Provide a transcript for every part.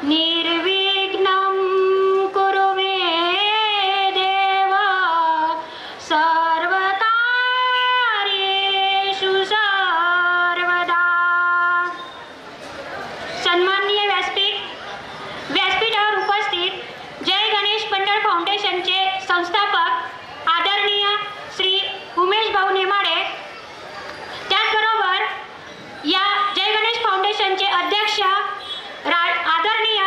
निर्विघ्नं कुरु मे देव सर्वकार्येषु सर्वदा। सन्माननीय व्यासपीठावर उपस्थित जय गणेश मंडळ फाउंडेशनचे संस्थापक आदरणीय श्री उमेश भाऊ नेमाडे, त्याचबरोबर या जय गणेश फाउंडेशनचे अध्यक्ष आदरणीय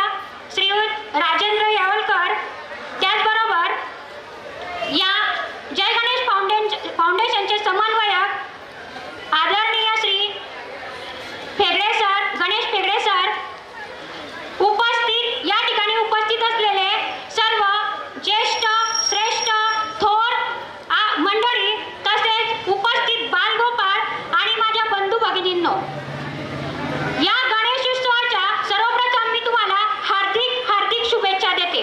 श्रीयुत राजेंद्र यावलकर, त्याचबरोबर या जय गणेश फाउंडेशनचे समन्वयक आदरणीय श्री फेगडे सर, गणेश फेगडे सर, उपस्थित या ठिकाणी उपस्थित असलेले सर्व ज्येष्ठ श्रेष्ठ थोर मंडळी, तसेच उपस्थित बालगोपाळ आणि माझ्या बंधू भगिनींनो, या गणेशोत्सवाच्या सर्वप्रथम मी तुम्हाला हार्दिक हार्दिक शुभेच्छा देते।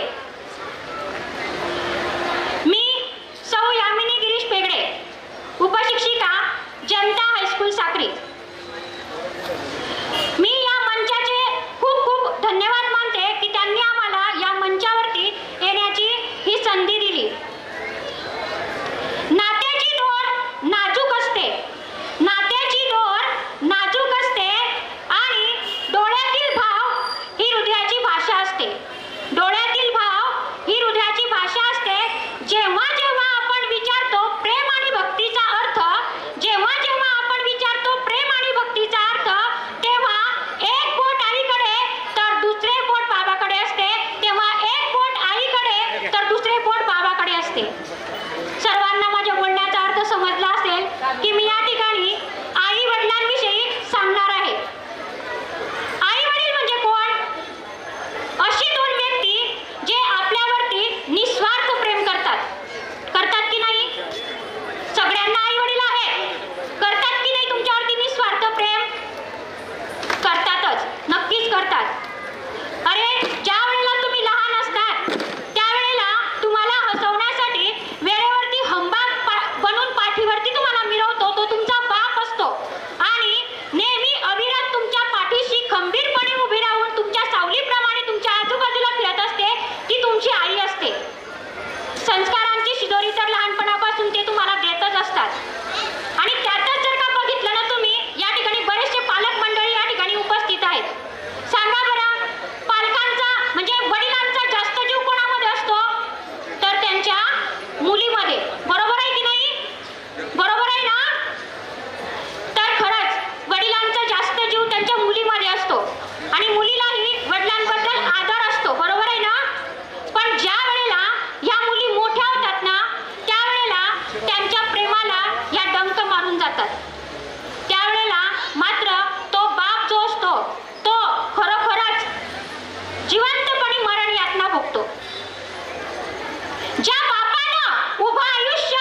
मी सौ यामिनी गिरीश पेगडे, उपशिक्षिका जनता हायस्कूल साक्री। मी या मंचाचे खूप खूप धन्यवाद मानते की त्यांनी आम्हाला या मंचावरती येण्याची ही संधी दिली। नात्याची दोर नाजूक असते, नात्याची दोर नाजूक असते आणि डोळ्यातील भाव ही हृदयाची भाषा असते, डोळ्यातील भाव ही हृदयाची भाषा असते। जेव्हा जेव्हा आपण विचारतो प्रेम आणि भक्तीचा अर्थ, जेव्हा जेव्हा आपण विचारतो प्रेम आणि भक्तीचा अर्थ, तेव्हा एक बोट आईकडे तर दुसरे बोट बाबाकडे असते, तेव्हा एक बोट आईकडे तर दुसरे बोट बाबाकडे असते। सर्वांना माझ्या बोलण्याचा अर्थ समजला असेल की मी या ठिकाणी आई वडिलांविषयी सांगणार आहे। आई वडील म्हणजे कोण? अशी दोन व्यक्ती जे आपल्यावरती निस्वार्थ प्रेम करतात की नाही? सगळ्यांना आई वडील आहेत, करतात की नाही तुमच्यावरती निस्वार्थ प्रेम? करतातच, नक्कीच करतात। अरे ज्या वेळेला तुम्ही लहान असतात त्यावेळेला तुम्हाला हसवण्यासाठी वेळेवरती हंबा बनून पाठीवरती तुम्हाला मिरवतो तो तुमचा बाप असतो आणि नेहमी अविरत तुमच्या पाठीशी खंबीरपणे उभी राहून तुमच्या सावलीप्रमाणे तुमच्या आजूबाजूला फिरत असते ती तुमची आई असते। संस्कारांची शिदोरी तर लहानपणापासून ते तुम्हाला देतच असतात। आणि त्यातच जर का बघितलं ना तुम्ही, या ठिकाणी बरेचसे पालक मंडळी या ठिकाणी उपस्थित आहेत। सांगा बरं, पालकांचा म्हणजे वडिलांचा जास्त जीव कोणामध्ये असतो? तर त्यांच्या मुलीमध्ये। बरोबर आहे की नाही? बरोबर आहे ना? तर खरंच वडिलांचा जास्त जीव त्यांच्या मुलीमध्ये असतो आणि मुलीलाही वडिलांबद्दल आदर असतो। बरोबर आहे ना? पण ज्या वेळेला ह्या मुली मोठ्या होतात ना, त्यावेळेला त्यांच्या प्रेमाला या डंक मारून जातात। त्यावेळेला मात्र तो बाप जो असतो तो खरोखरच जिवंतपणे मरण यातना भोगतो। ज्या बापानं उभं आयुष्य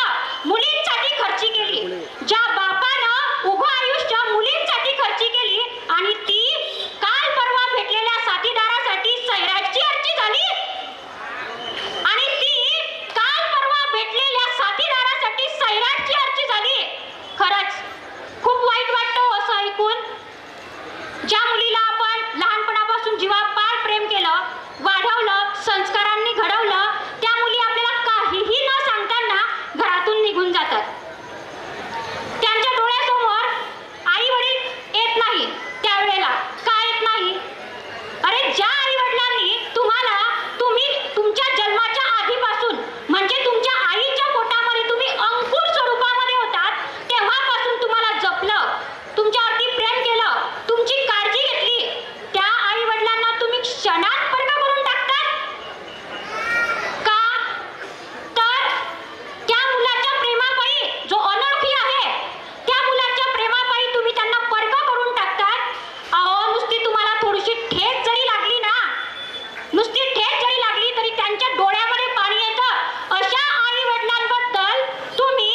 मुलींसाठी खर्ची केली, ज्या बापानं उभं आयुष्य मुलींसाठी खर्ची केली आणि ती काल परवा भेटलेल्या साथीदारासाठी सैराटची अर्ची झाली, आणि ती काल परवा भेटलेल्या साथीदारासाठी सैराटची अर्ची झाली, खरंच खूप वाईट वाटतं असं ऐकून। ज्या मुलीला आपण लहानपणापासून जीवापाड प्रेम केलं, वाढवलं, संस्कारांनी घडवलं, त्या मुली आपल्याला काहीही न सांगताना घरातून निघून जातात। त्यांच्या डोळ्यासमोर आई वडील येत नाही, त्यावेळेला का येत नाही? अरे ज्या आई वडिलांनी तुम्ही तुमच्या जन्माच्या आधीपासून म्हणजे तुमच्या आईच्या पोटामध्ये तुम्ही अंकुर स्वरूपामध्ये होतात तेव्हापासून तुम्हाला जपलं, तुमच्यावरती प्रेम केलं, तुमची काळजी घेतली, त्या आई वडिलांना तुम्ही क्षणात वर्ग करून टाकतात का? तर त्या मुलाच्या प्रेमापायी, जो अनोळखी आहे त्या मुलाच्या प्रेमापायी तुम्ही त्यांना वर्ग करून टाकतात। अहो, नुसती तुम्हाला थोडीशी ठेच जरी लागली ना, नुसती ठेच जरी लागली तरी त्यांच्या डोळ्यामध्ये पाणी येतं। अशा आई वडिलांबद्दल तुम्ही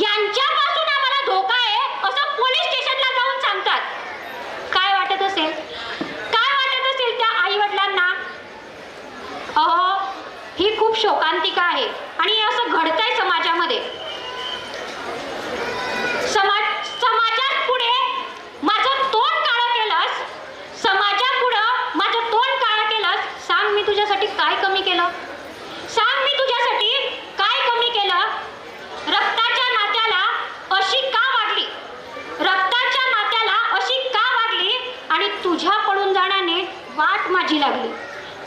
यांच्यापासून आम्हाला धोका आहे असं पोलीस स्टेशनला जाऊन सांगतात। काय वाटत असेल? काय वाटत असेल त्या आई वडिलांना? अहो, ही खूप शोकांतिका आहे आणि असं घडतंय समाजामध्ये। समाजात पुढे माझं तोंड काळं केलंस, समाजापुढं माझं तोंड काळं केलंस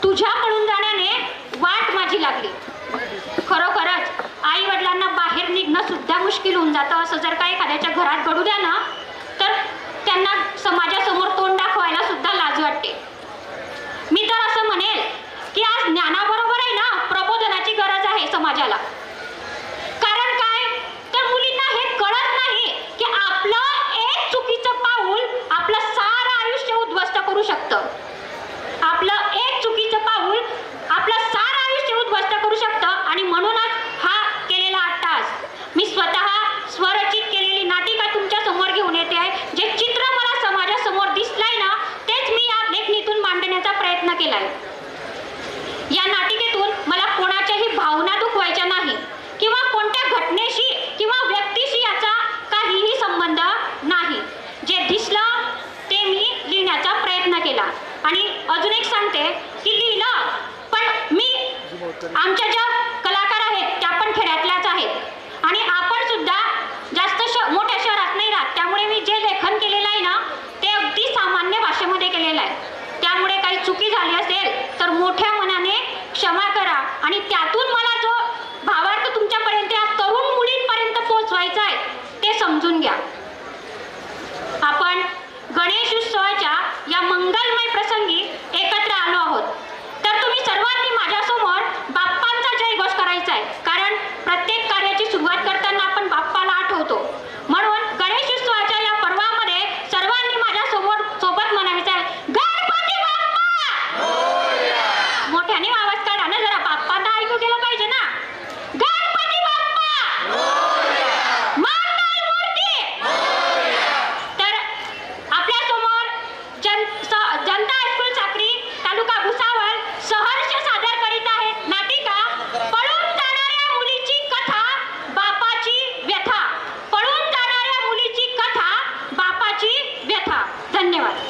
तुझ्या पळून जाण्याने वाट माझी लागली. खरोखरच आई वडिलांना बाहेर निघणं सुद्धा मुश्किल होऊन जातं. असं जर का एखाद्याच्या घरात घडू द्या ना, तर त्यांना समाजासमोर तोंड दाखवायला सुद्धा लाज वाटते. मी तर असं म्हणेल की आज ज्ञानाबरोबर आहे ना, प्रबोधनाची गरज आहे समाजाला. कारण काय, तर मुलींना हे कळत नाही की आपलं एक चुकीचं पाऊल आपलं सारं आयुष्य उद्ध्वस्त करू शकतं. आपलं एक चुकीचं पाऊल आपलं सारं आयुष्य उद्ध्वस्त करू शकतं. आणि म्हणूनच हा केलेला 8 तास मी स्वतः स्वरचित केलेली नाटिका तुमच्या समोर घेऊन येते आहे. जे चित्र मला समाजासमोर दिसलंय ना, तेच मी या लेखणीतून मांडण्याचा प्रयत्न केलाय. या नाटिकेतून मला कोणाच्याही भावना दुखवायच्या नाही किंवा कोणत्या घटनेशी किंवा व्यक्तीशी याचा काहीही संबंध नाही. जे दिसलं ते मी लिहिण्याचा प्रयत्न केला. आणि अजून एक सांगते की लिहिलं, पण मी आमच्या ज्या कलाकार आहेत त्या पण खेड्यातल्याच आहेत आणि आपण सुद्धा जास्त मोठ्या शहरात नाही राहत. त्यामुळे मी जे लेखन केलेलं आहे ना, ते अगदी सामान्य भाषेमध्ये केलेलं आहे. त्यामुळे काही चुकी झाली असेल तर मोठ्या मनाने क्षमा करा. आणि त्यातून मला जो भावार्थ तुमच्यापर्यंत या तरुण मुलींपर्यंत पोहोचवायचा आहे ते समजून घ्या. आपण गणेश उत्सवाच्या या मंगलमय प्रसंगी एकत्र आलो आहोत. तर तुम्ही सर्वांनी माझ्यासमोर बाप्पांचा जयघोष करायचा आहे. कारण प्रत्येक कार्याची सुरुवात करताना आपण बाप्पाला आठवतो. म्हणून गणेश उत्सवाच्या या पर्वामध्ये सर्वांनी माझ्यासमोर सोबत म्हणायचं आहे, गणपती बाप्पा. मोठ्याने आवाज काढा ना जरा, बाप्पांना ऐकू गेलं पाहिजे ना. गणपती बाप्पा, मंगलमूर्ती. तर आपल्यासमोर जनता हायस्कूल साक्री, तालुका भुसावळ सहर्ष सादर करीत आहेत नाटिका पळून जाणाऱ्या मुलीची कथा, बापाची व्यथा. पळून जाणाऱ्या मुलीची कथा, बापाची व्यथा. धन्यवाद.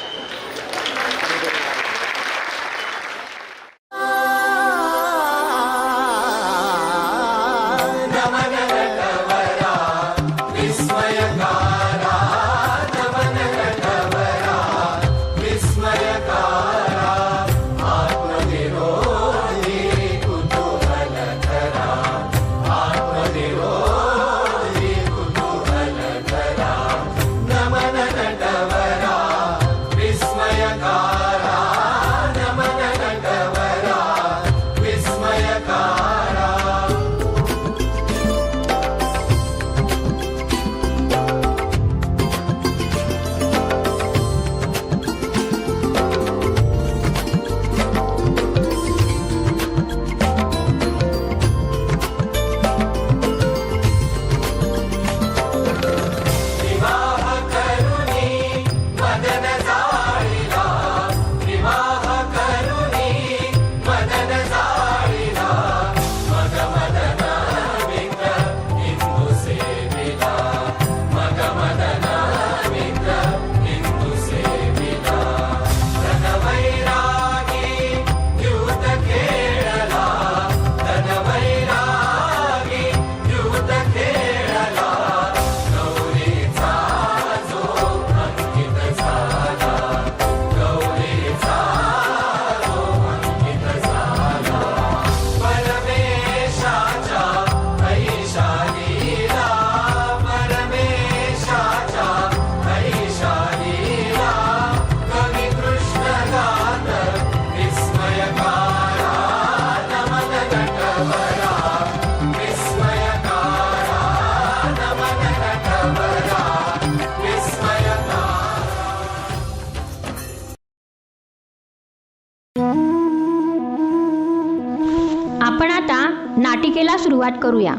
आपण आता नाटिकेला सुरुवात करूया.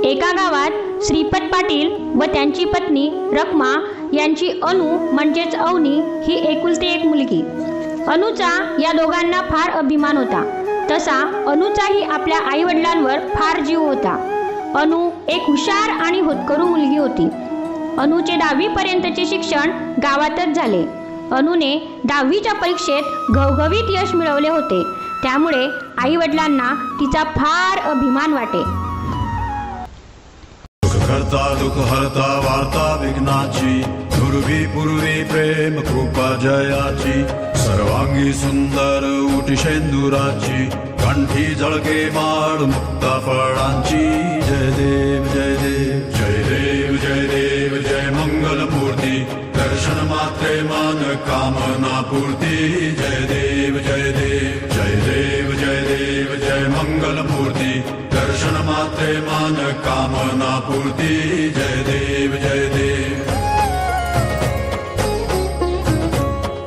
एका गावात श्रीपत पाटील व त्यांची पत्नी रखमा यांची अनु म्हणजेच अवनी ही एकुलती एक मुलगी. अनुचा या दोघांना फार अभिमान होता. तसा अनुचाही आपल्या आईवडिलांवर फार जीव होता. अनु एक हुशार आणि होतकरू मुलगी होती. अनुचे 10वी पर्यंतचे शिक्षण गावातच झाले. अनुने 10वीच्या परीक्षेत घवघवीत यश मिळवले होते. त्यामुळे आई वडिलांना तिचा फार अभिमान वाटे. करता दुःख हरता वार्ता विघ्नाची पूर्वी पूर्वी प्रेम कृपा जयाची सर्वांगी सुंदर उटी शेंदुराची कंठी जळके माळ मुक्ता फळांची जय देव जय देव जय देव जय देव जय मंगल मूर्ती दर्शन मात्रे मन कामना पूर्ती जय देव जय देव जय देव जय देव जय मंगल मूर्ती दर्शन मात्रे मन कामना पूर्ती जय देव जय देव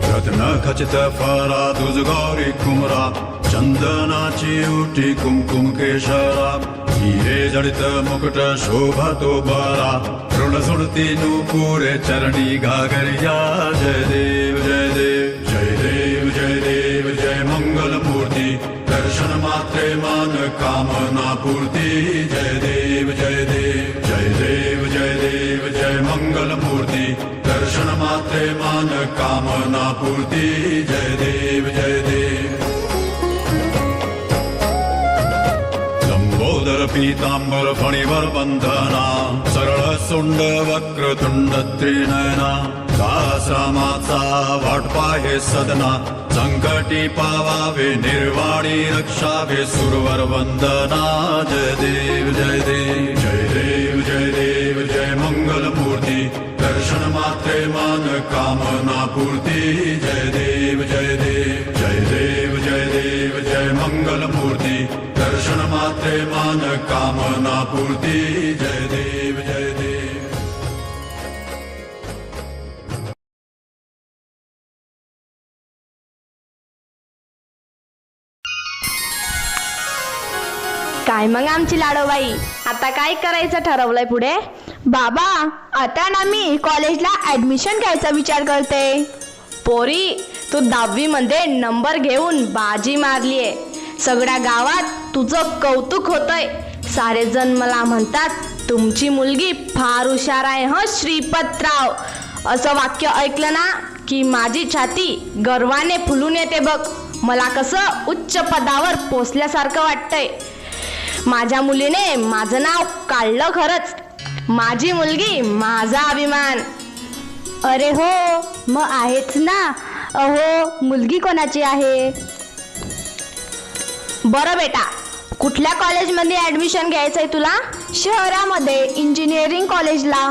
रत्न खचित फरा तुझ गौरी कुमरा चंदनाची उठी कुमकुम केशरा हिरे जडित मुकुट शोभा तो बरा ऋण सुडती नूपुरे चरणी घागरिया जय देव जय देव जय देव जय देव जय मंगल मूर्ती दर्शन मात्रे मन कामना पूर्ती जय देव जय देव जय देव जय देव जय मंगल मूर्ती दर्शन मात्रे मन कामना पूर्ती जय देव जय देव लंबोदर पीतांबर फणीवर बंधना सरळ सुंड वक्रतुंड त्रिनयना दासरामाचा वाटपा हे सदना संकटी पावावे निर्वाणी रक्षावे सुरवर वंदना जय देव जय देव जय देव जय देव जय मंगल मूर्ती दर्शन मात्रे मन कामना पूर्ती जय देव जय देव जय देव जय देव जय मंगल मूर्ती दर्शन मात्रे मन कामना पूर्ती जय देव जय देव काय मग आमची लाडोबाई, आता काय करायचं ठरवलंय पुढे? बाबा, आता ना मी कॉलेजला ऍडमिशन घ्यायचा विचार करते. पोरी, तू 10वी मध्ये नंबर घेऊन बाजी मारलीये. सगळ्या गावात तुझं कौतुक होतंय. सारे जण मला म्हणतात तुमची मुलगी फार हुशार आहे ह श्रीपतराव. असं वाक्य ऐकलं ना की माझी छाती गर्वाने फुलून येते बघ. मला कसं उच्च पदावर पोचल्यासारखं वाटतंय. माझ्या मुलीने माझं नाव काढलं खरंच. माझी मुलगी माझा अभिमान. अरे हो, मग आहेच ना. अहो, मुलगी कोणाची आहे? बरं बेटा, कुठल्या कॉलेजमध्ये ऍडमिशन घ्यायचंय तुला? शहरामध्ये इंजिनिअरिंग कॉलेजला.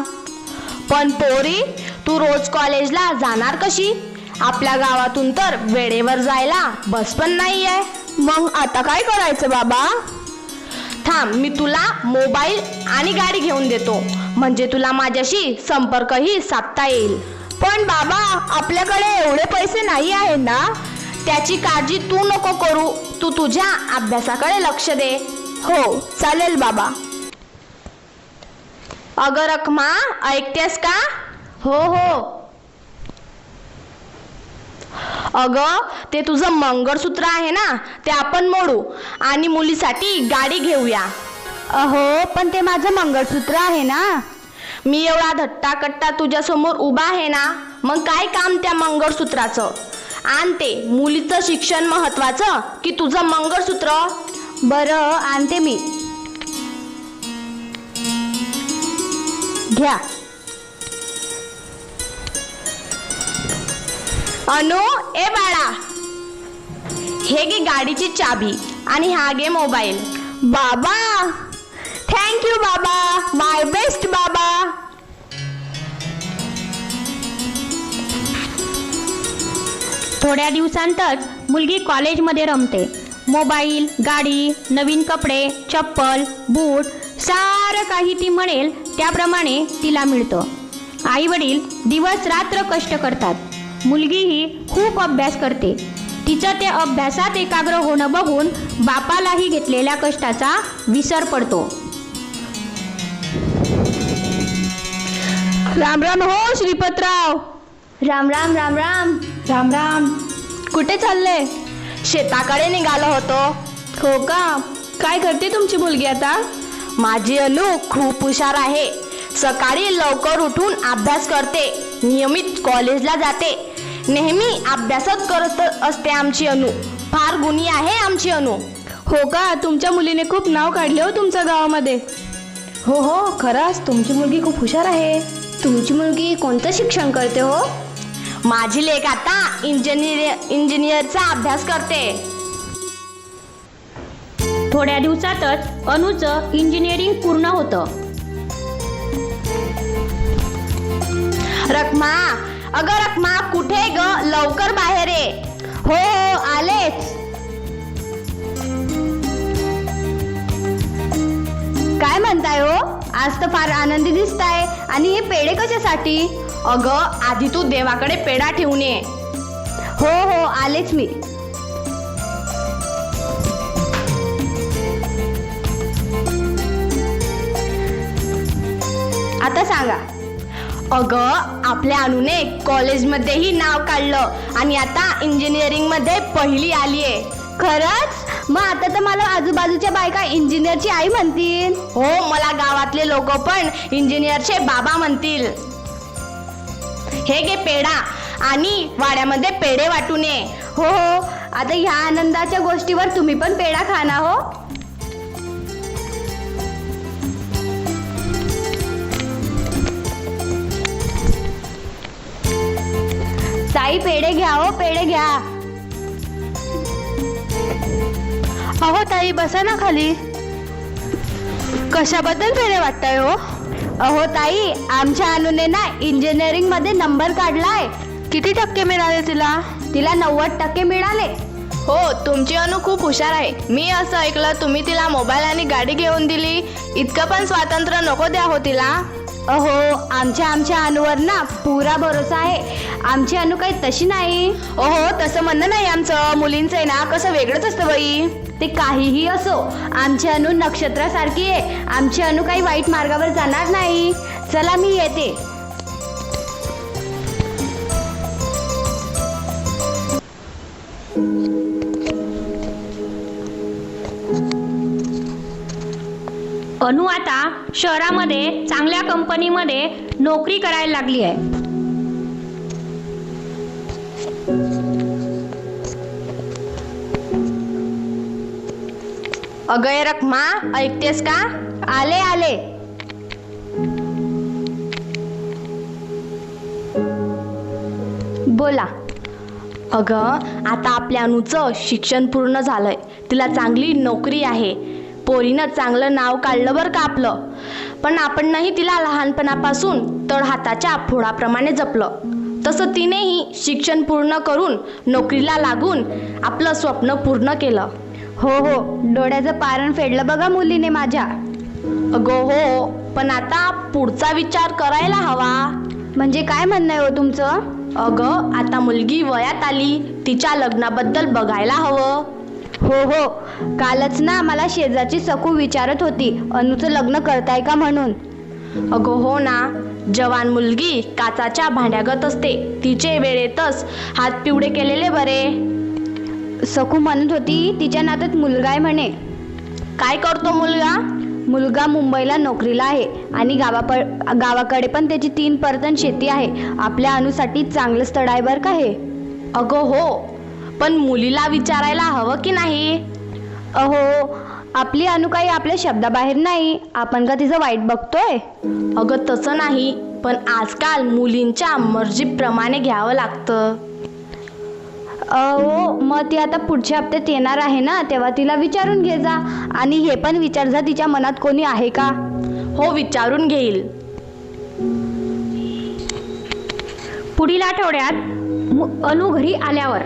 पण पोरी, तू रोज कॉलेजला जाणार कशी? आपल्या गावातून तर वेळेवर जायला बस पण नाहीये. मग आता काय करायचं बाबा? थांब, मी तुला मोबाईल आणि गाडी घेऊन देतो, म्हणजे तुला माझ्याशी संपर्कही साधता येईल. पण बाबा, आपल्याकडे एवढे पैसे नाही आहे ना. त्याची काळजी तू नको करू. तू तुझ्या अभ्यासाकडे लक्ष दे. हो, चालेल बाबा. अगं रखमा, ऐकतेस का? हो हो. अगं, ते तुझं मंगळसूत्र आहे ना, ते आपण मोडू आणि मुलीसाठी गाडी घेऊया. अहो, पण ते माझं मंगळसूत्र आहे ना. मी एवढा धट्टा कट्टा तुझ्या समोर उभा आहे ना, मग काय काम त्या मंगळसूत्राचं? आणते. मुलीचं शिक्षण महत्वाचं की तुझं मंगळसूत्र? बरं, आणते मी. घ्या. अनु, ए बाळा, हे घे गाडीची चाबी आणि हा घे मोबाईल. बाबा, थँक्यू बाबा. माय बेस्ट बाबा. थोड्या दिवसांतर मुलगी कॉलेजमध्ये रमते. मोबाईल, गाडी, नवीन कपडे, चप्पल, बूट, सारं काही ती म्हणेल त्याप्रमाणे तिला मिळतं. आई वडील दिवस रात्र कष्ट करतात. मुलगीही खूप अभ्यास करते. तिचं ते अभ्यासात एकाग्र होणं बघून बापालाही घेतलेल्या कष्टाचा विसर पडतो. राम राम हो श्रीपतराव. राम राम राम राम. राम राम. कुठे चालले? शेताकडे निघालो होतो. हो का? काय करते तुमची मुलगी आता? माझी अनु खूप हुशार आहे. सकाळी लवकर उठून अभ्यास करते. नियमित कॉलेजला जाते. नेहमी अभ्यासच करत असते आमची अनु. फार गुणी आहे आमची अनु. हो का? तुमच्या मुलीने खूप नाव काढले हो तुमच्या गावामध्ये. हो हो, खरंच तुमची मुलगी खूप हुशार आहे. तुमची मुलगी कोणतं शिक्षण करते हो? माझी लेक आता इंजिनियरचा अभ्यास करते. थोड्या दिवसातच अनुचं इंजिनिअरिंग पूर्ण होतं. रखमा, अगं रखमा, कुठे ग? लवकर बाहेर ये. हो हो आलेच. काय म्हणताय हो? आज तर फार आनंदी दिसताय. आणि हे पेढे कशासाठी? अगं आधी तू देवाकडे पेढा ठेवून ये. हो हो आलेच मी. आता सांगा. अगं आपल्या अनुने कॉलेजमध्येही नाव काढलं आणि आता इंजिनिअरिंग मध्ये पहिली आलीये. खरंच? मग आता तर मला आजूबाजूच्या बायका इंजिनियरची आई म्हणतील. हो, मला गावातले लोक पण इंजिनियरचे बाबा म्हणतील. हे घे पेढा आणि वाड्यामध्ये पेढे वाटून ये. हो हो आता ह्या आनंदाच्या गोष्टीवर तुम्ही पण पेढा खाना हो. ताई पेढे घ्या हो, पेढे घ्या. अहो ताई, बसा ना खाली. कशाबद्दल पेढे वाटताय हो? अहो ताई, आमच्या अनुने ना इंजिनिअरिंग मध्ये नंबर काढलाय. किती टक्के मिळाले तिला? तिला 90% मिळाले. हो, तुमची अनु खूप हुशार आहे. मी असं ऐकलं तुम्ही तिला मोबाईल आणि गाडी घेऊन दिली. इतकं पण स्वातंत्र्य नको द्या हो तिला. अहो आमच्या अनुवर ना पुरा भरोसा आहे. आमची अनु काही तशी नाही. ओहो, तसं म्हणणं नाही आमचं. मुलींचं आहे ना कसं वेगळंच असतं बाई. ते काहीही असो, आमची अनु नक्षत्रासारखी आहे. आमची अनु काही वाईट मार्गावर जाणार नाही. चला मी येते. अनु आता शहरामध्ये चांगल्या कंपनीमध्ये नोकरी करायला लागली आहे. अगं रखमा, ऐकतेस का? आले आले. बोला. अगं आता आपल्या अनुचं शिक्षण पूर्ण झालंय. तिला चांगली नोकरी आहे. पोरीनं चांगलं नाव काढलं बरं का आपलं. पण आपणही तिला लहानपणापासून तळहाताच्या फोडाप्रमाणे जपलं. तसं तिनेही शिक्षण पूर्ण करून नोकरीला लागून आपलं स्वप्न पूर्ण केलं. हो हो डोळ्याचं पारण फेडलं बघा मुलीने माझ्या. अगं हो, पण आता पुढचा विचार करायला हवा. म्हणजे काय म्हणणं आहे हो तुमचं? अगं आता मुलगी वयात आली, तिच्या लग्नाबद्दल बघायला हवं. हो हो कालच ना मला शेजारची सकू विचारत होती अनुचं लग्न करताय का म्हणून. अगं हो ना, जवान मुलगी काचाच्या भांड्यागत असते. तिचे वेळेतच हात पिवळे केलेले बरे. सकू म्हणत होती तिच्या नात्यात मुलगा आहे म्हणे. काय करतो मुलगा? मुलगा मुंबईला नोकरीला आहे आणि गावाकडे पण त्याची 3% शेती आहे. आपल्या अनुसाठी चांगलं स्थळ आहे बरं का हे. अगं हो, पण मुलीला विचारायला हवं की नाही? अहो आपली अनु काही आपल्या शब्दाबाहेर नाही. आपण का तिचं वाईट बघतोय? अगं तसं नाही, पण आजकाल मुलींच्या मर्जीप्रमाणे घ्यावं लागतं. अहो मग ती आता पुढच्या हप्त्यात येणार आहे ना, तेव्हा तिला विचारून घे जा. आणि हे पण विचार जा तिच्या मनात कोणी आहे का. हो, विचारून घेईल. पुढील आठवड्यात अनु घरी आल्यावर.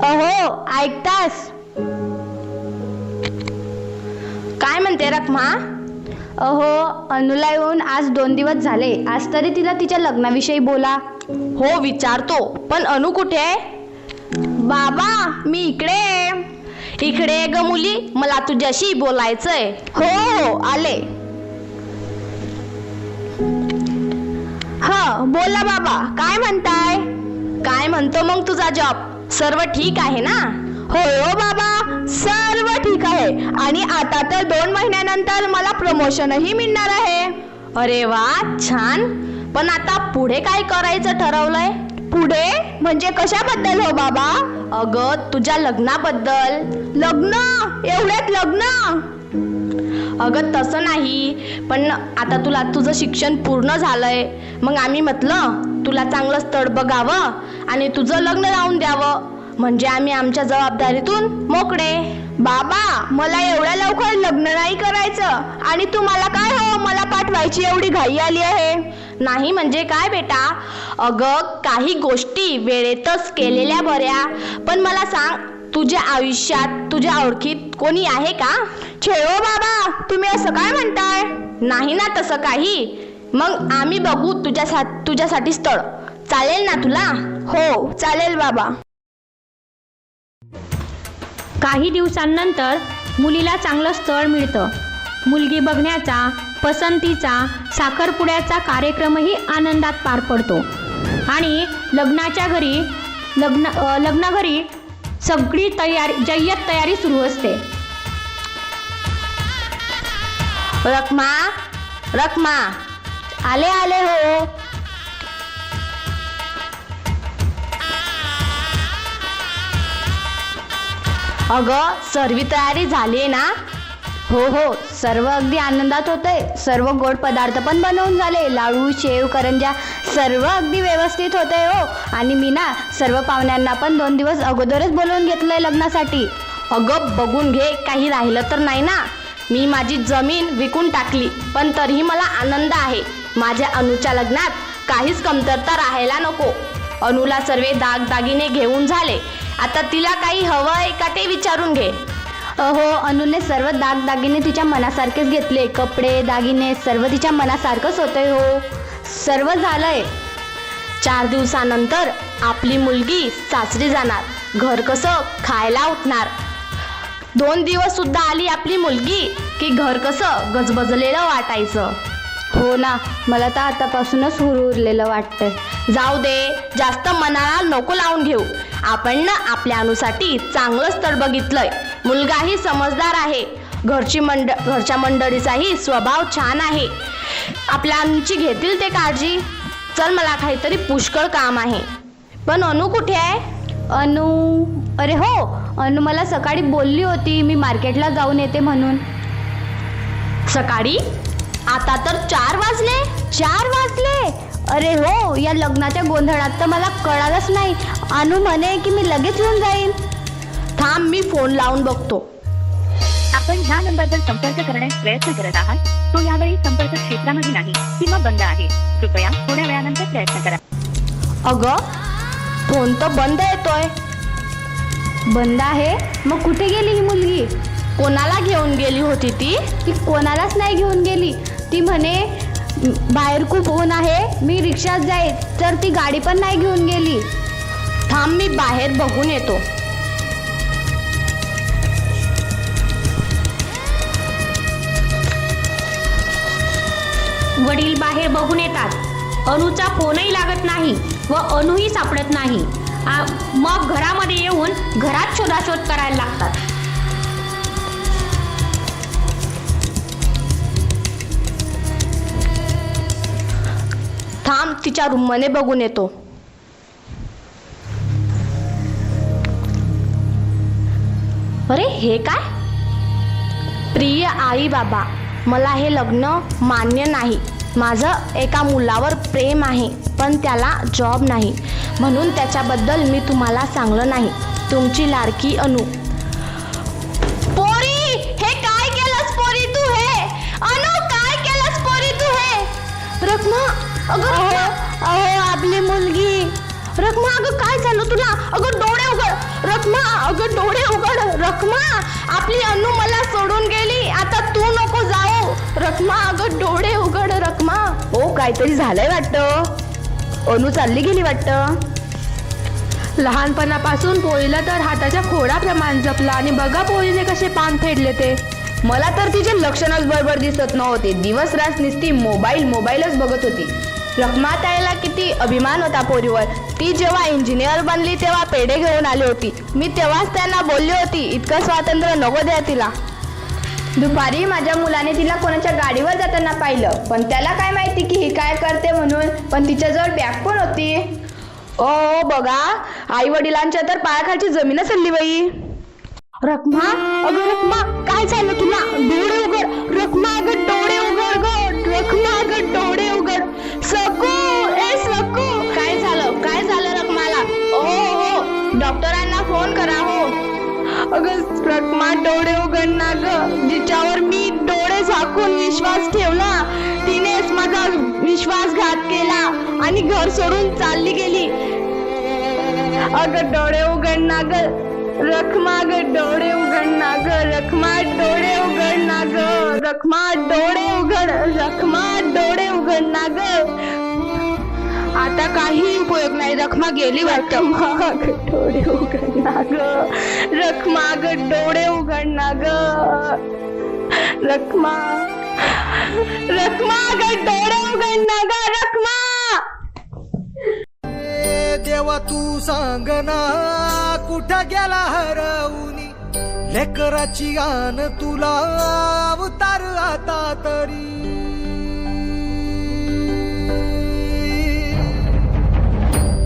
अहो ऐकतास? काय म्हणते रखमा? अहो अनुला येऊन आज 2 दिवस झाले. आज तरी तिला तिच्या लग्नाविषयी बोला. हो विचारतो, पण अनु कुठे आहे? बाबा मी इकडे. इकडे ग मुली, मला तुझ्याशी बोलायचंय. हो हो आले. हा बोला बाबा, काय म्हणताय? काय म्हणतो मग तुझा जॉब? सर्व ठीक आहे ना? होय हो बाबा, सर्व ठीक आहे. आणि आता तर 2 महिन्यानंतर मला प्रमोशनही मिळणार आहे. अरे वा, छान. पण आता पुढे काय करायचं ठरवलंय? पुढे म्हणजे कशाबद्दल हो बाबा? अगं तुझ्या लग्नाबद्दल. लग्न? एवढ्यात लग्न? अगं तसं नाही, पण आता तुला तुझं शिक्षण पूर्ण झालंय, मग आम्ही म्हटलं तुला चांगलं स्थळ बघावं आणि तुझं लग्न लावून द्यावं, म्हणजे आम्ही आमच्या जबाबदारीतून मोकळे. बाबा, मला एवढ्या लवकर लग्न नाही करायचं. आणि तुम्हाला काय हवं, मला पाठवायची एवढी घाई आली आहे? नाही म्हणजे काय बेटा, अगं काही गोष्टी वेळेतच केलेल्या बऱ्या. पण मला सांग, तुझ्या आयुष्यात तुझ्या ओळखीत कोणी आहे का? छेओ बाबा, तुम्ही असं काय म्हणताय? नाही ना तसं काही. मग आम्ही बघू तुझ्यासाठी स्थळ. चालेल ना तुला? हो चालेल बाबा. काही दिवसांनंतर मुलीला चांगलं स्थळ मिळतं. मुलगी बघण्याचा, पसंतीचा, साखरपुड्याचा कार्यक्रमही आनंदात पार पडतो आणि लग्नाघरी सगळी जय्यत तयारी सुरू असते. रखमा आले हो. अगं सर्व तयारी झाली ना? हो सर्व अगदी आनंदात होते. सर्व गोड पदार्थ पण बनवून झाले. लाडू, शेव, करंज्या सर्व अगदी व्यवस्थित होते हो. आणि मी ना सर्व पाहुण्यांना पण 2 दिवस अगोदरच बोलवून घेतलंय लग्नासाठी. अगं बघून घे, काही राहिलं तर नाही ना? मी माझी जमीन विकून टाकली, पण तरीही मला आनंद आहे. माझ्या अनुच्या लग्नात काहीच कमतरता राहायला नको. अनुला सर्व दागदागिने घेऊन झाले. आता तिला काही हवंय का ते विचारून घे. हो, अनुने सर्व दागदागिने तिच्या मनासारखेच घेतले. कपडे, दागिने सर्व तिच्या मनासारखंच होते हो. सर्व झालंय. 4 दिवसानंतर आपली मुलगी सासरी जाणार. घर कसं खायला उठणार. 2 दिवस सुद्धा आली आपली मुलगी की घर कसं गजबजलेलं वाटायचं. हो ना, मला तर आतापासूनच हुरहुरलेलं वाटतंय. जाऊ दे, जास्त मनाला नको लावून घेऊ. आपण ना आपल्या अनुसाठी चांगलं स्थळ बघितलंय. मुलगाही समजदार आहे. घरच्या मंडळीचाही स्वभाव छान आहे. आपल्या अनुची घेतील ते काळजी. चल, मला काहीतरी पुष्कळ काम आहे. पण अनु कुठे आहे? अरे हो, अनु मला सकाळी बोलली होती मी मार्केटला जाऊन येते म्हणून. सकाळी? आता तर 4 वाजले. 4 वाजले? अरे हो, या लग्नाच्या गोंधळात तर मला कळालंच नाही. अनु म्हणे की मी लगेच येऊन जाईन. थांब, मी फोन लावून बघतो. आपण ह्या नंबरवर संपर्क करण्यास प्रयत्न करत आहात तो यावेळी संपर्क क्षेत्रामध्ये नाही किंवा बंद आहे. कृपया थोड्या वेळानंतर प्रयत्न करा. अगं, फोन तर बंद येतोय. बंद आहे? मग कुठे गेली ही मुलगी? कोणाला घेऊन गेली होती ती? ती कोणालाच नाही घेऊन गेली. ती म्हणे बाहेर खूप ऊन आहे, मी रिक्षात जाईल. तर ती गाडी पण नाही घेऊन गेली. थांब, मी बाहेर बघून येतो. वडील बाहेर बघून येतात. अनुचा फोनही लागत नाही व अनुही सापडत नाही. मग घरामध्ये येऊन घरात शोधाशोध करायला लागतात. थांब, तिच्या रूममध्ये बघून येतो. अरे हे काय? प्रिय आई बाबा, मला हे लग्न मान्य नाही. माझं एका मुलावर प्रेम आहे, पण त्याला जॉब नाही, म्हणून त्याच्याबद्दल मी तुम्हाला सांगलं नाही. तुमची लाडकी अनु. पोरी, हे काय केलंस पोरी तू? हे अनु, काय केलंस पोरी तू? हे रखमा, अहो आपली मुलगी. रखमा, अगं काय झालं तुला? अगं डोळे उघड रखमा. अगं डोळे उघड रखमा. आपली अनु मला सोडून गेली. आता तू नको जाऊ रखमा. अगं डोळे उघड रखमा. हो, काहीतरी झालंय वाटतं. अनु चालली गेली वाटतं. लहानपणापासून पोळीला तर हाताच्या खोडाप्रमाणे जपला आणि बघा पोळीने कसे पान फेडले ते. मला तर तिचे लक्षणच बरोबर दिसत नव्हते. दिवस रात नुसती मोबाईलच बघत होती. रखमा ताईला किती अभिमान होता पोरीवर. ती जेव्हा इंजिनियर बनली तेव्हा पेढे घेऊन आली होती. मी तेव्हाच त्यांना बोलली होती, इतकं स्वातंत्र्य नको द्या तिला. दुपारी माझ्या मुलाने तिला कोणाच्या गाडीवर जाताना पाहिलं, पण त्याला काय माहिती की ही काय करते म्हणून. पण तिच्याजवळ बॅग पण होती. ओ बघा, आई वडिलांच्या तर पायाखालची जमीनच हल्ली बाई. रखमा, अगं रखमा, काय काय झालं तुला? डोळे उघड रखमा ग, डोळे उघड ग, रखमा ग, डोळे उघड. सकू, ए सकू, काय झालं? काय झालं रखमाला? हो, डॉक्टरांना फोन करा. हो अगं रखमा, डोळे उघड ना ग. जिच्यावर मी डोळे झाकून विश्वास ठेवला तिनेच माझा विश्वासघात केला आणि घर सोडून चालली गेली. अगं डोळे उघड ना ग रखमा ग, डोळे उघड ना ग, रखमा डोळे उघड ना ग, रखमा डोळे उघड, रखमा डोळे उघड ना ग. आता काही उपयोग नाही, रखमा गेली वाटतं. माग डोळे उघड ना ग, रखमा ग, डोळे उघड ना ग, रखमा, रखमा ग, डोळे उघड ना ग, रखमा. देवा तू सांग ना कुठं गेला हरवूनी लेकराची गान तुला अवतार आता तरी.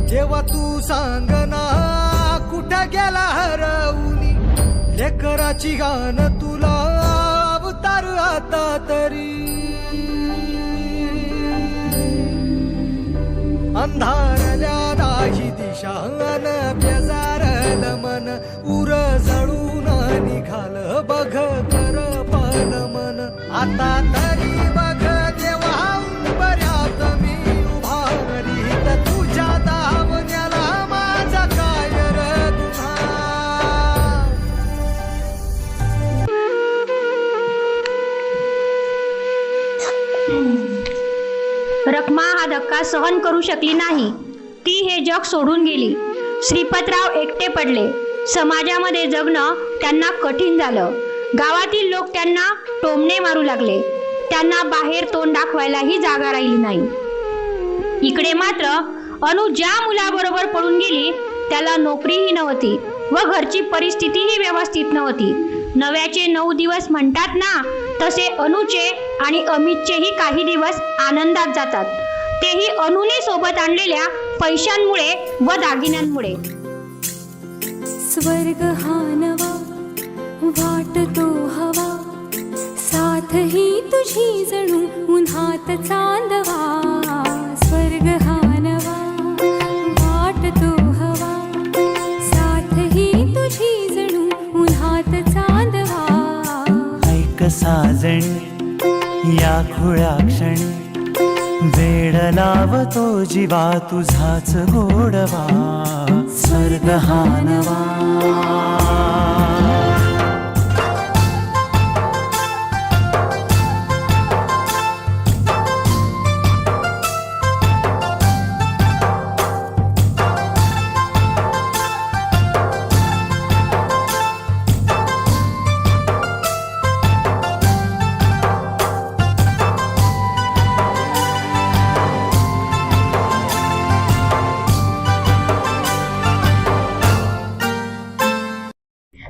देवा तू सांग ना कुठं गेला हरवूनी लेकराची गान तुला अवतार आता तरी. अंधारल्या दाही दिशान बेजारल मन उर जळून निघाल बघ कर पाल मन. आता तरी बघ देवा बऱ्यात मी उभारली तर तुझ्या दावण्याला माझा काय र तुझा. रखमा हा धक्का सहन करू शकली नाही. ती हे जग सोडून गेली. श्रीपतराव एकटे पडले. समाजामध्ये जगणं त्यांना कठीण झालं. गावातील लोक त्यांना टोमणे मारू लागले. त्यांना बाहेर तोंड दाखवायलाही जागा राहिली नाही. इकडे मात्र अनु ज्या मुलाबरोबर पळून गेली त्याला नोकरीही नव्हती व घरची परिस्थितीही व्यवस्थित नव्हती. नव्याचे 9 दिवस म्हणतात ना, तसे अनुचे आणि अमितचेही काही दिवस आनंदात जातात. तेही अनुने सोबत आणलेल्या पैशांमुळे व दागिन्यांमुळे. स्वर्ग हा नवा वाटतो हवा, साथ ही तुझी जणू उन्हात चांदवा. स्वर्ग हा नवा वाटतो हवा, साथ ही तुझी जणू उन्हात चांदवा. ऐक साजणी या खुळ्या क्षणी वेड लावतो जीवा तुझाच गोडवा. स्वर्ग हा नवा.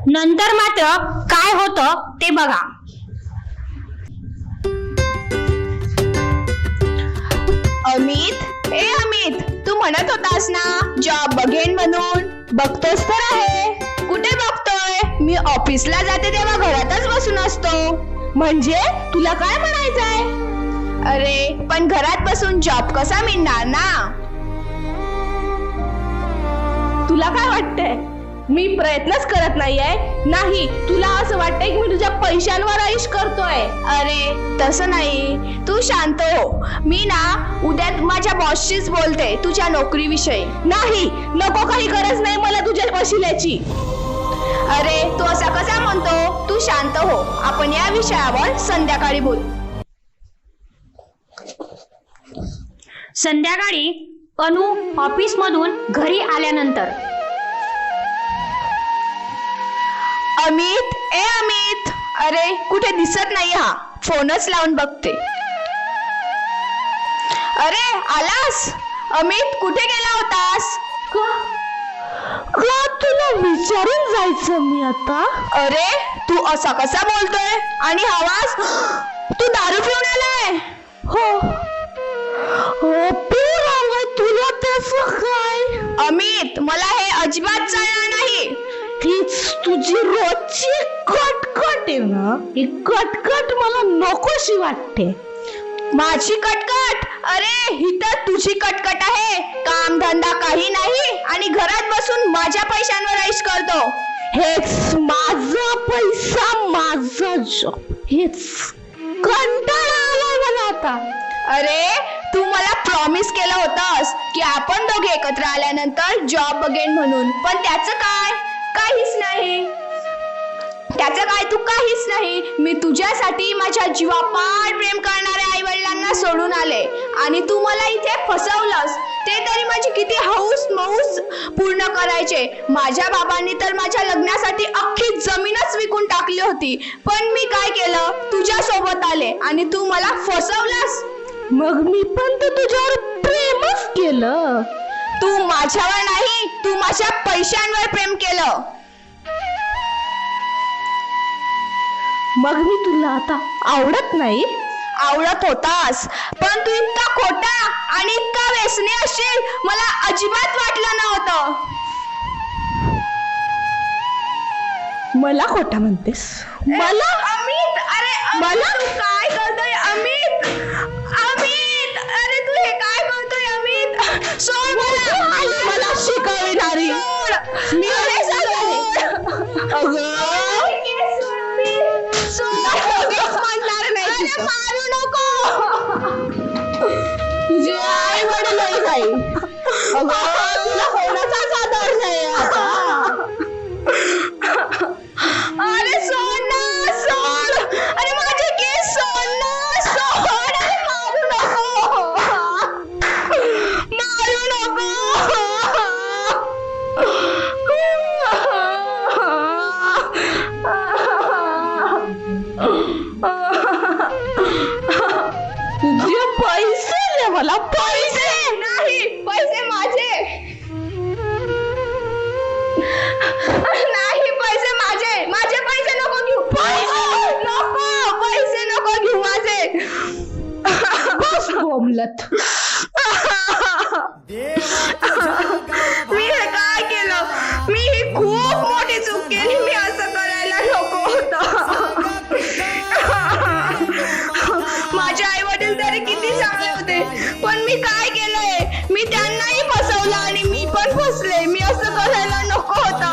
नंतर मात्र काय होतं ते बघा. अमित, ए अमित, तू म्हणत होतास ना जॉब बघेन म्हणून. बघतोस तर आहे. कुठे बघतोय? मी ऑफिसला जाते तेव्हा घरातच बसून असतो. म्हणजे तुला काय म्हणायचंय? अरे पण घरात बसून जॉब कसा मिळणार ना? तुला काय वाटतंय मी प्रयत्नच करत नाहीये? नाही, तुला असं वाटतंय की मी तुझ्या पैशांवर ऐश करतोय. अरे तसं नाही, तू शांत हो. मी ना उद्या माझ्या बॉसशीच बोलते तुझ्या नोकरीविषयी. नाही, नको, काही गरज नाही मला तुझ्या वशिल्याची. अरे तू असा कसा म्हणतो? तू शांत हो, आपण या विषयावर संध्याकाळी बोलू. संध्याकाळी अनु ऑफिस मधून घरी आल्यानंतर. अमित, ए अमित, अरे कुठे दिसत नाही हा. फोनच लावून बघते. अरे आलास? अमित कुठे गेला होतास? तुला विचारून जायचं मी आता. अरे तू असा कसा बोलतोय? आणि आवाज, तू दारू पिऊन आलाय? हो तुला त्याच काय? अमित मला हे अजिबात चालणार नाही. हीच तुझी रोजची कटकट आहे ना, ही कटकट मला नकोशी वाटते. माझी कटकट? अरे ही तर तुझी कटकट आहे. काम धंदा काही नाही आणि घरात बसून माझ्या पैशांवर ऐश करतो. हेच माझा पैसा, माझा जॉब, हेच कंटाळा आलाय मला आता. अरे तू मला प्रॉमिस केलं होतंस की आपण दोघे एकत्र आल्यानंतर जॉब बघेन म्हणून, पण त्याचं काय? काहीच नाही. त्याचं काय? तू काहीच नाही. मी तुझ्यासाठी माझ्या जीवापाड प्रेम करणाऱ्या आई वडिलांना सोडून आले आणि तू मला इथे फसवलंस. ते तरी माझी किती हौस मौस पूर्ण करायचे. माझ्या बाबांनी तर माझ्या लग्नासाठी अख्खी जमीनच विकून टाकली होती, पण मी काय केलं? तुझ्या सोबत आले आणि तू मला फसवलंस. मग मी पण तर तुझ्यावर प्रेमच केलं. तू माझ्यावर नाही, तू माझ्या पैशांवर प्रेम केलं. मग मी तुला आता आवडत नाही? आवडत होतास, पण तू इतका खोटा आणि इतका व्यसनी असशील मला अजिबात वाटलं नव्हतं. मला खोटा म्हणतेस? मला? अमित, अरे मला तू काय करतोय? अमित, अमित, अरे तू हे काय करतोय? अमित सोड मला शिकविणारी. मी मारू नको. तुझे आई वडील नाही. तुला कोणाचाच आदर नाही आता. अरे सोड ना, सोड. अरे माझे केस सोड ना, सोड. अरे मारू नको, मारू नको. तुझे पैसे दे मला. पैसे नाही, पैसे माझे नाही. पैसे माझे, माझे पैसे नको घेऊ. पैसे नको, पैसे नको घेऊ माझे. बस बोमलत. मी हे काय केलं? मी ही खूप मोठी चूक केली. मी असं करायला नको होतं. माझे आई वडील तरी किती चांगले होते, पण मी काय केलंय? मी त्यांनाही फसवलं आणि मी पण फसले. मी असं करायला नको होतं.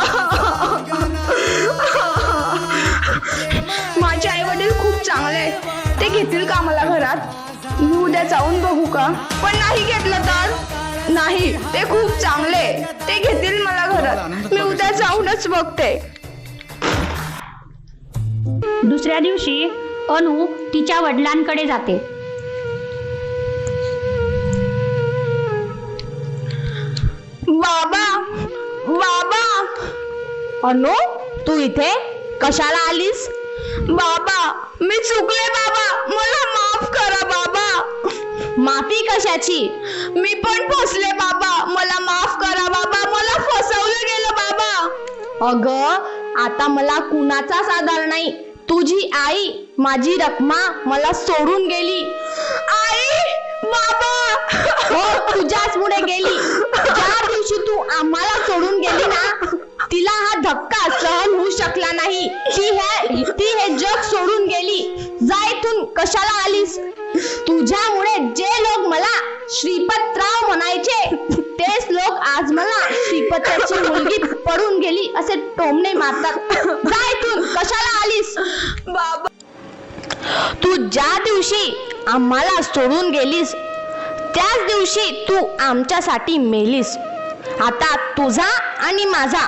माझे आई वडील खूप चांगले आहेत. ते घेतील का मला घरात? मी उद्या जाऊन बघू का? पण नाही घेतलं तर? नाही, ते खूप चांगले, ते घेतील मला घरात. मी उद्या जाऊनच बघते. दुसऱ्या दिवशी अनु तिच्या वडिलांकडे जाते. बाबा, बाबा. अनु, तू इथे कशाला आलीस? बाबा, मी चुकले बाबा, मला माफ करा बाबा. माफी कशाची? मी पण फसले बाबा, मला माफ करा बाबा. मला फसवलं गेलं बाबा. अगं, आता मला कुणाचाच आधार नाही. तुझी आई, माझी रखमा मला सोडून गेली. आई, बाबा. हो, तुझ्याच मुळे गेली. ज्या दिवशी तू आम्हाला सोडून गेली ना, तिला हा धक्का सहन होऊ शकला नाही. ती हे जग सोडून गेली. जा इथून. कशाला आलीस? तुझ्यामुळे जे लोक मला श्रीपतराव म्हणायचे, तेच लोक आज मला श्रीपताची मुलगी पडून गेली असे टोमणे मारतात. जा इथून. कशाला आलीस? बाबा, तू ज्या दिवशी आम्हाला सोडून गेलीस, त्याच दिवशी तू आमच्यासाठी मेलीस. आता तुझा आणि माझा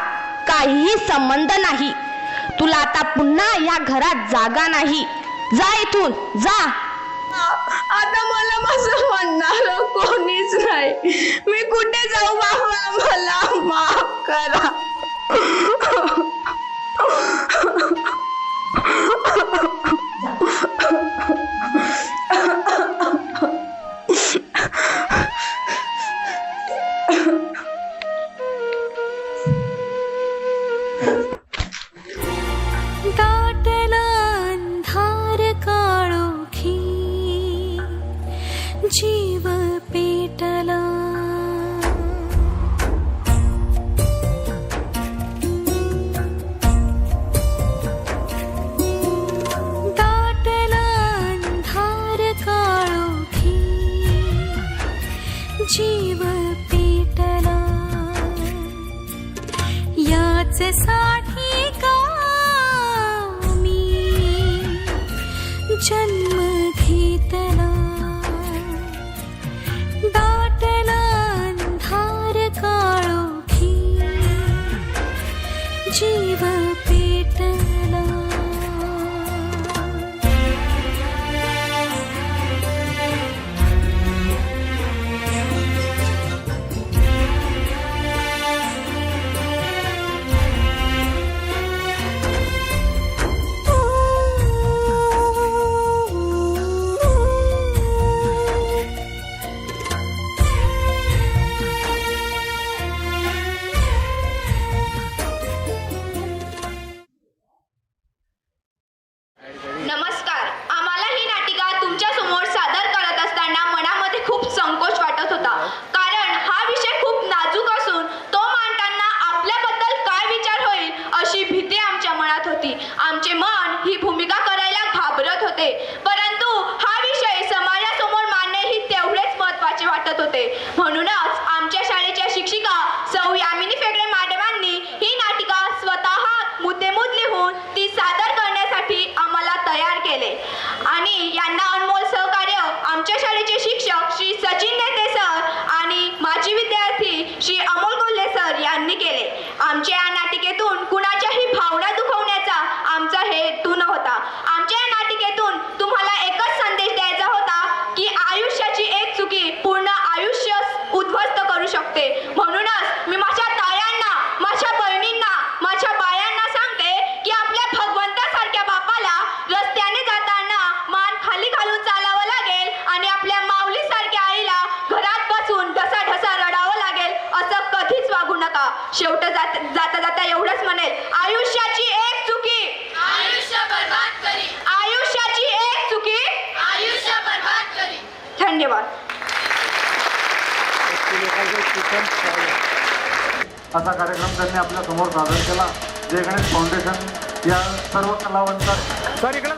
काहीही संबंध नाही. तुला आता पुन्हा या घरात जागा नाही. जा इथून, जा. आता मला माझं म्हणणार कोणीच नाही. मी कुठे जाऊ बाबा? मला माफ करा. दाटला अंधार काळोखी, जीव पेटला. जीव पेटला नमस्कार. आम्हाला ही नाटिका तुमच्या समोर सादर करत असताना मनामध्ये खूप संकोच वाटत होता, कारण हा विषय खूप नाजूक असून तो मांडताना आपल्याबद्दल काय विचार होईल अशी भीती आमच्या मनात होती. आमचे मन ही भूमिका करायला घाबरत होते, परंतु हा विषय समाजासमोर मांडणे ही तेवढेच महत्त्वाचे वाटत होते. म्हणूनच आमच्या शाळेच्या शिक्षिका सौ यामिनी फेगडे मॅडमांनी ही नाटिका स्वतः मुद्देमूद लिहून ती सादर करण्यासाठी आम्हाला तयार केले आणि यांना अनमोल सहकार्य आमच्या शाळेचे शिक्षक श्री सचिन नेते सर आणि माजी विद्यार्थी श्री अमोल कोल्हे सर यांनी केले. आमच्या या नाटिकेतून कुणाच्याही भावना दुखवण्याचा आमचा हेतू नव्हता. आमच्या या नाटिकेतून तुम्हाला एकच संदेश द्यायचा होता की आयुष्याची एक चुकी पूर्ण आयुष्य उद्ध्वस्त करू शकते. म्हणूनच मी माझ्या तायांना, माझ्या बहिणींना, माझ्या बायांना सांगते की आपल्या भगवंतासारख्या बापाला रस्त्याने जाताना मान खाली घालून चालावं लागेल आणि आपल्या माऊलीसारख्या आईला घरात बसून ढसाढसा रडावं लागेल. असं कधीच वागू नका. शेवट जाता जाता एवढंच म्हणेल, आयुष्याची एक चुकी आयुष्य बर्बाद करी. आयुष्याची एक चुकी आयुष्य बर्बाद करी. धन्यवाद. असा कार्यक्रम त्यांनी आपल्या समोर सादर केला. जय गणेश फाउंडेशन या सर्व कलावंत सर इकडे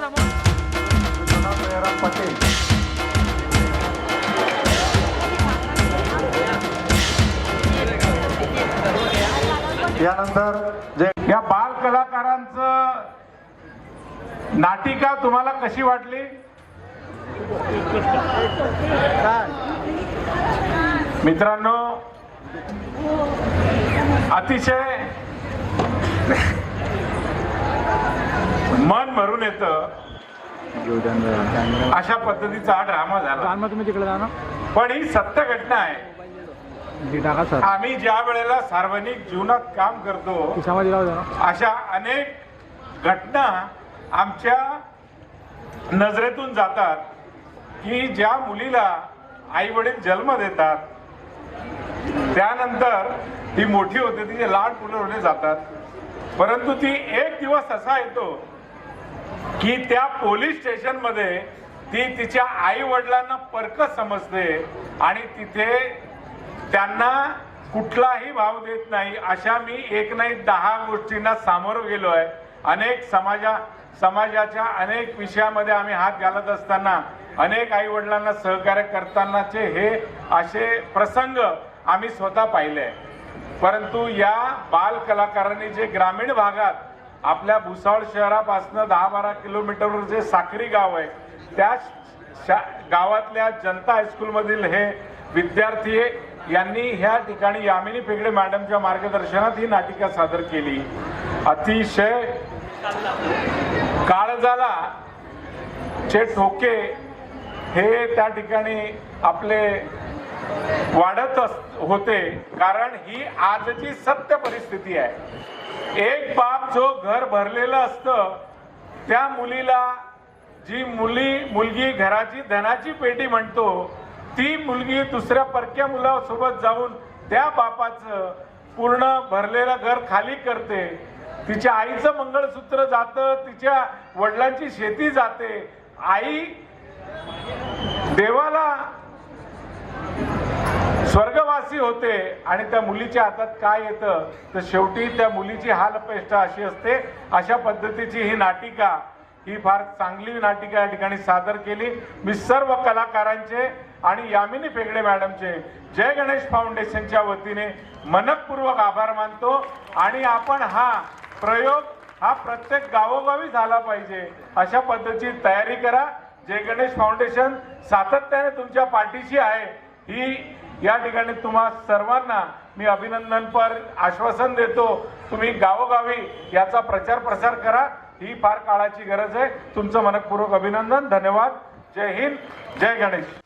जयराम पाटील, यानंतर या बाल कलाकारांचं नाटिका तुम्हाला कशी वाटली? मित्रांनो, अतिशय मन भरून येतं अशा पद्धतीचा हा ड्रामा झाला. तुम्ही तिकडे जा ना. पण ही सत्य घटना आहे. आम्ही ज्या वेळेला सार्वजनिक जीवनात काम करतो अशा अनेक घटना आमच्या नजरेतून जातात की ज्या मुलीला आई वडील जन्म देतात, त्यानंतर ती मोठी होते, तिचे लाड पुरवले जातात, परंतु ती एक दिवस असा येतो की त्या पोलीस स्टेशन मध्ये ती तिच्या आई वडिलांना परक समजते आणि तिथे त्यांना कुठलाही भाव देत नाही. अशा मी एक नाही 10 गोष्टींना सामोरं गेलो आहे. अनेक समाजाच्या अनेक विषयामध्ये आम्ही हात घालत असताना अनेक आई वडिलांना सहकार्य करतानाचे हे असे प्रसंग आम्ही स्वतः पाहिले. परंतु या बाल कलाकारांनी जे ग्रामीण भागात आपल्या भुसावळ शहरापासून 10-12 किलोमीटरवर जे साक्री गाव आहे, त्या गावातल्या जनता हायस्कूलमधील हे विद्यार्थी यांनी ह्या ठिकाणी यामिनी फेगडे मॅडमच्या मार्गदर्शनात ही नाटिका सादर केली. अतिशय काळजाला चे ठोके हे त्या ठिकाणी आपले वाढत होते, कारण ही आजची सत्य परिस्थिती आहे. एक बाप जो घर भरलेलं असतं, त्या मुलीला जी मुलगी घराची धनाची पेटी म्हणतो, ती मुलगी दुसऱ्या परक्या मुलासोबत जाऊन त्या बापाचं पूर्ण भरलेलं घर खाली करते. तिच्या आईचं मंगळसूत्र जातं, तिच्या वडिलांची शेती जाते. आई देवाला स्वर्गवासी होते आणि त्या मुलीच्या हातात काय येतं तर शेवटी त्या मुलीची हालअपेष्टा अशी असते. अशा पद्धतीची ही नाटिका, ही फार चांगली नाटिका या ठिकाणी सादर केली. मी सर्व कलाकारांचे आणि यामिनी फेगडे मॅडमचे जय गणेश फाउंडेशनच्या वतीने मनपूर्वक आभार मानतो. आणि आपण हा प्रयोग हा प्रत्येक गावोगावी झाला पाहिजे अशा पद्धतीची तयारी करा. जय गणेश फाउंडेशन सातत्याने तुमच्या पाठीशी आहे. ही या ठिकाणी तुम्हा सर्वांना मी अभिनंदनपर आश्वासन देतो. तुम्ही गावोगावी याचा प्रचार प्रसार करा. ही फार काळाची गरज आहे. तुमचं मनपूर्वक अभिनंदन. धन्यवाद. जय हिंद. जय गणेश.